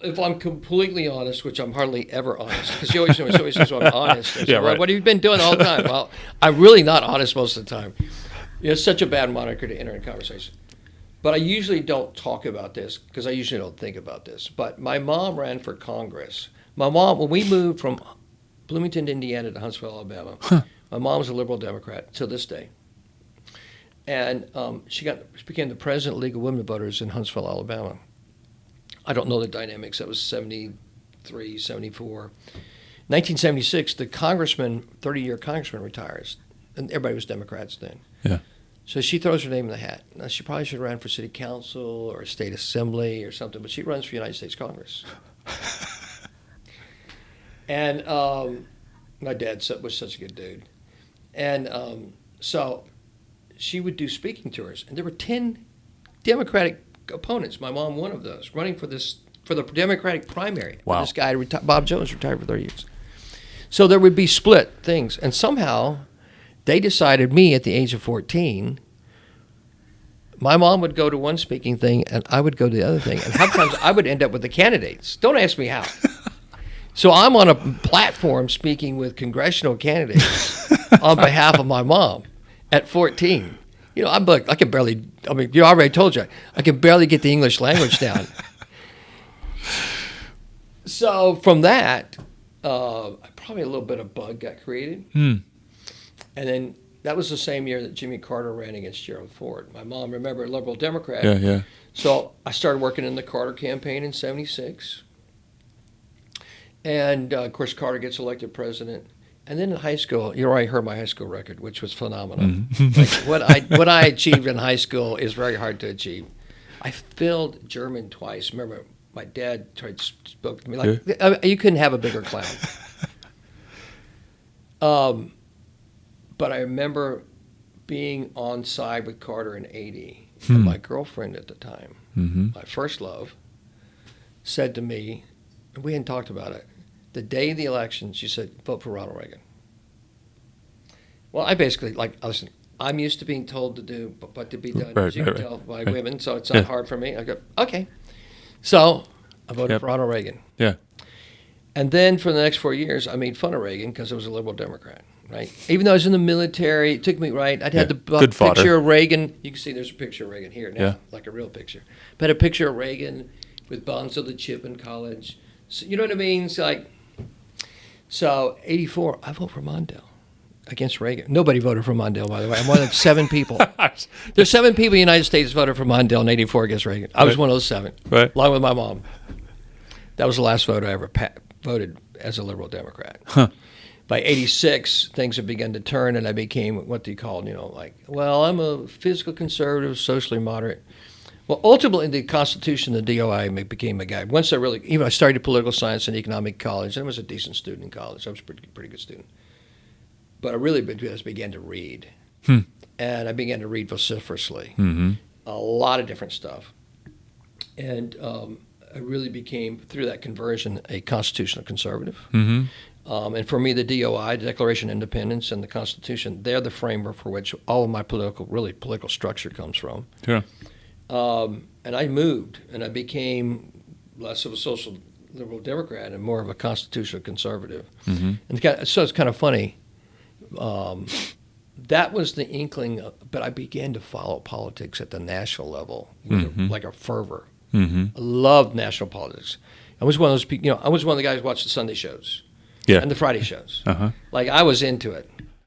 if I'm completely honest, which I'm hardly ever honest, because you always says I'm honest. I say, right. What have you been doing the whole time? Well, I'm really not honest most of the time. It's such a bad moniker to enter in conversation. But I usually don't talk about this because I usually don't think about this. But my mom ran for Congress. My mom, when we moved from Bloomington, Indiana to Huntsville, Alabama, my mom was a liberal Democrat to this day. And she became the president of the League of Women Voters in Huntsville, Alabama. I don't know the dynamics. That was 73, 74. 1976, the 30-year congressman retires. And everybody was Democrats then. Yeah. So she throws her name in the hat. Now, she probably should have ran for city council or state assembly or something, but she runs for United States Congress. And my dad was such a good dude. And so she would do speaking tours. And there were 10 Democratic opponents, my mom one of those, running for the Democratic primary. Wow. This guy, Bob Jones, retired for 30 years. So there would be split things. And somehow they decided me at the age of 14, my mom would go to one speaking thing and I would go to the other thing. And sometimes I would end up with the candidates. Don't ask me how. So I'm on a platform speaking with congressional candidates on behalf of my mom at 14. You know, I can barely, I already told you, I can barely get the English language down. So from that, probably a little bit of bug got created. And then that was the same year that Jimmy Carter ran against Gerald Ford. My mom, remember, a liberal Democrat. Yeah. So I started working in the Carter campaign in 76. And, of course, Carter gets elected president. And then in high school, you already heard my high school record, which was phenomenal. Like what I achieved in high school is very hard to achieve. I failed German twice. Remember, my dad spoke to me like, you couldn't have a bigger clown. But I remember being on side with Carter in 80. And my girlfriend at the time, my first love, said to me, and we hadn't talked about it, the day of the election, she said, vote for Ronald Reagan. Well, I basically, listen, I'm used to being told to do what to be done, as you can tell by women, so it's not hard for me. I go, okay. So I voted for Ronald Reagan. Yeah. And then for the next 4 years, I made fun of Reagan because I was a liberal Democrat, right? Even though I was in the military, it took me, right? I'd had the picture of Reagan. You can see there's a picture of Reagan here now, like a real picture. But a picture of Reagan with Bonzo the Chip in college. So, you know what I mean? It's like, so 84, I vote for Mondale against Reagan. Nobody voted for Mondale, by the way. I'm one of 7 people. There's 7 people in the United States voted for Mondale in 84 against Reagan. I was one of those 7, along with my mom. That was the last vote I ever voted as a liberal Democrat. By 86, things had begun to turn, and I became what they called, I'm a fiscal conservative, socially moderate. Well, ultimately, the Constitution, the DOI became a guide. Once I started political science in economic college, and I was a decent student in college. I was a pretty good student. But I really just began to read. And I began to read vociferously. A lot of different stuff. And I really became, through that conversion, a constitutional conservative. And for me, the DOI, the Declaration of Independence, and the Constitution, they're the framework for which all of my political structure comes from. Yeah. And I moved, and I became less of a social liberal Democrat and more of a constitutional conservative. And so it's kind of funny. That was the inkling, but I began to follow politics at the national level with like a fervor. I loved national politics. I was one of those people, I was one of the guys who watched the Sunday shows and the Friday shows. Like, I was into it.